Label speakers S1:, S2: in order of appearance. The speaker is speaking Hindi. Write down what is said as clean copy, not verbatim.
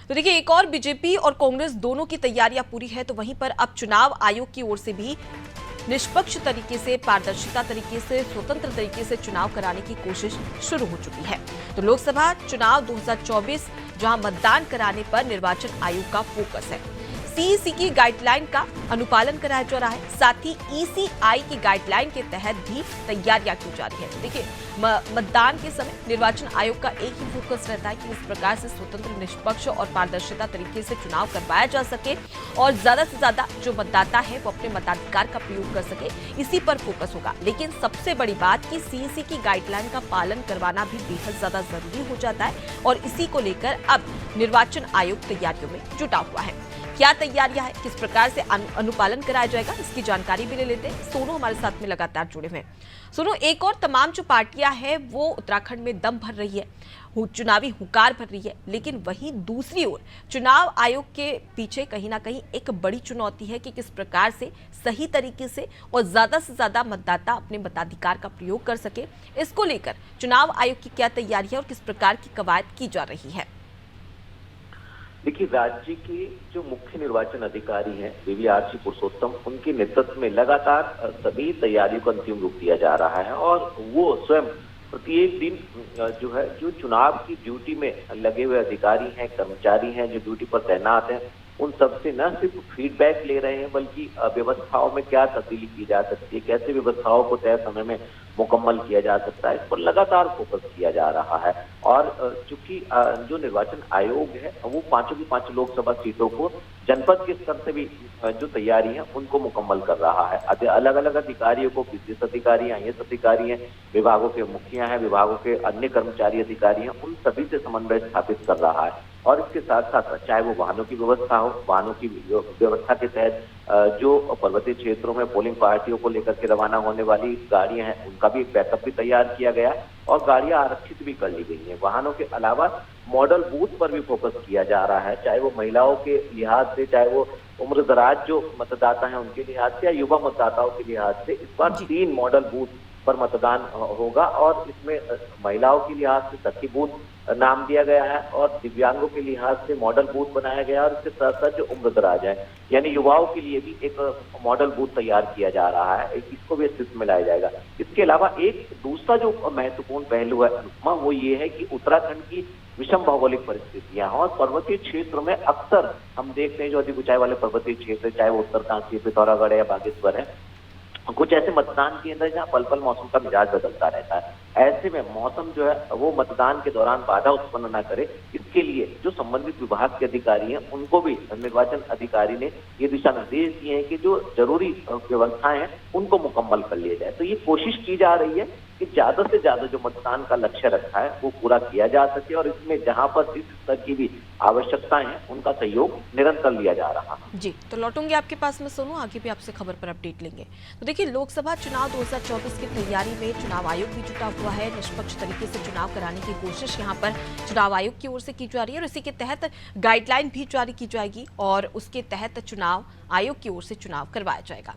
S1: तो देखिए, एक और बीजेपी और कांग्रेस दोनों की तैयारियां पूरी है, तो वहीं पर अब चुनाव आयोग की ओर से भी निष्पक्ष तरीके से, पारदर्शिता तरीके से, स्वतंत्र तरीके से चुनाव कराने की कोशिश शुरू हो चुकी है। तो लोकसभा चुनाव 2024 जहां मतदान कराने पर निर्वाचन आयोग का फोकस है, सीईसी की गाइडलाइन का अनुपालन कराया जा रहा है, साथ ही ईसीआई की गाइडलाइन के तहत भी तैयारियां की जा रही है। देखिए, मतदान के समय निर्वाचन आयोग का एक ही फोकस रहता है कि इस प्रकार से स्वतंत्र, निष्पक्ष और पारदर्शिता तरीके से चुनाव करवाया जा सके और ज्यादा से ज्यादा जो मतदाता है वो अपने मताधिकार का प्रयोग कर सके, इसी पर फोकस होगा। लेकिन सबसे बड़ी बात कि सीईसी की गाइडलाइन का पालन करवाना भी बेहद ज्यादा जरूरी हो जाता है और इसी को लेकर अब निर्वाचन आयोग तैयारियों में जुटा हुआ है। क्या तैयारियां है, किस प्रकार से अनुपालन कराया जाएगा, इसकी जानकारी भी ले लेते हैं। सोनू हमारे साथ में लगातार जुड़े हुए हैं। सोनू, एक और तमाम जो पार्टियां हैं वो उत्तराखंड में दम भर रही है, चुनावी हुंकार भर रही है, लेकिन वहीं दूसरी ओर चुनाव आयोग के पीछे कहीं ना कहीं एक बड़ी चुनौती है कि किस प्रकार से सही तरीके से और ज्यादा से ज्यादा मतदाता अपने मताधिकार का प्रयोग कर सके। इसको लेकर चुनाव आयोग की क्या तैयारी है और किस प्रकार की कवायद की जा रही है?
S2: देखिए, राज्य के जो मुख्य निर्वाचन अधिकारी हैं बीवीआरसी पुरुषोत्तम, उनके नेतृत्व में लगातार सभी तैयारियों को अंतिम रूप दिया जा रहा है और वो स्वयं प्रत्येक दिन जो चुनाव की ड्यूटी में लगे हुए अधिकारी हैं, कर्मचारी हैं, जो ड्यूटी पर तैनात हैं, उन सबसे न सिर्फ फीडबैक ले रहे हैं बल्कि व्यवस्थाओं में क्या तब्दीली की जा सकती है, कैसे व्यवस्थाओं को तय समय में मुकम्मल किया जा सकता है, इस पर लगातार फोकस किया जा रहा है। और चूंकि जो निर्वाचन आयोग है वो पांचों की पांच लोकसभा सीटों को जनपद के स्तर से भी जो तैयारी है उनको मुकम्मल कर रहा है। अलग अलग अधिकारियों को, विशेष अधिकारी, आईएएस अधिकारी हैं, विभागों के मुखिया हैं, विभागों के अन्य कर्मचारी अधिकारी हैं, उन सभी से समन्वय स्थापित कर रहा है। और इसके साथ साथ चाहे वो वाहनों की व्यवस्था हो, वाहनों की व्यवस्था के तहत जो पर्वतीय क्षेत्रों में पोलिंग पार्टियों को लेकर के रवाना होने वाली गाड़ियां हैं, उनका भी बैकअप भी तैयार किया गया और गाड़ियां आरक्षित भी कर ली गई हैं। वाहनों के अलावा मॉडल बूथ पर भी फोकस किया जा रहा है, चाहे वो महिलाओं के लिहाज से, चाहे वो उम्रदराज जो मतदाता हैं उनके लिहाज से या युवा मतदाताओं के लिहाज से। इस बार 3 मॉडल बूथ पर मतदान होगा और इसमें महिलाओं के लिहाज से सखी बूथ नाम दिया गया है और दिव्यांगों के लिहाज से मॉडल बूथ बनाया गया और इसके साथ साथ जो उम्रदराज है यानी युवाओं के लिए भी एक मॉडल बूथ तैयार किया जा रहा है, इसको भी अस्तित्व में लाया जाएगा। इसके अलावा एक दूसरा जो महत्वपूर्ण पहलू है अनुपमा, वो ये है कि उत्तराखंड की विषम भौगोलिक परिस्थितियां हैं और पर्वतीय क्षेत्र में अक्सर हम देखते हैं जो अधिक ऊंचाई वाले पर्वतीय क्षेत्र, चाहे वो उत्तरकाशी, पिथौरागढ़ है या बागेश्वर है, कुछ ऐसे मतदान केंद्र जहाँ पल पल मौसम का मिजाज बदलता रहता है। ऐसे में मौसम जो है वो मतदान के दौरान बाधा उत्पन्न न करे, इसके लिए जो संबंधित विभाग के अधिकारी हैं उनको भी निर्वाचन अधिकारी ने ये दिशा निर्देश दिए हैं कि जो जरूरी व्यवस्थाएं हैं उनको मुकम्मल कर लिया जाए। तो ये कोशिश की जा रही है कि ज्यादा से ज्यादा जो मतदान का लक्ष्य रखा है वो पूरा किया जा सके और इसमें जहां पर जिस स्तर की भी आवश्यकताएं हैं उनका सहयोग निरंतर लिया जा रहा है।
S1: जी, तो लौटूंगे आपके पास में सोनू, आगे भी आपसे खबर पर अपडेट लेंगे। तो देखिए, लोकसभा चुनाव 2024 की तैयारी में चुनाव आयोग भी जुटा हुआ है। निष्पक्ष तरीके से चुनाव कराने की कोशिश यहाँ पर चुनाव आयोग की ओर से की जा रही है और इसी के तहत गाइडलाइन भी जारी की जाएगी और उसके तहत चुनाव आयोग की ओर से चुनाव करवाया जाएगा।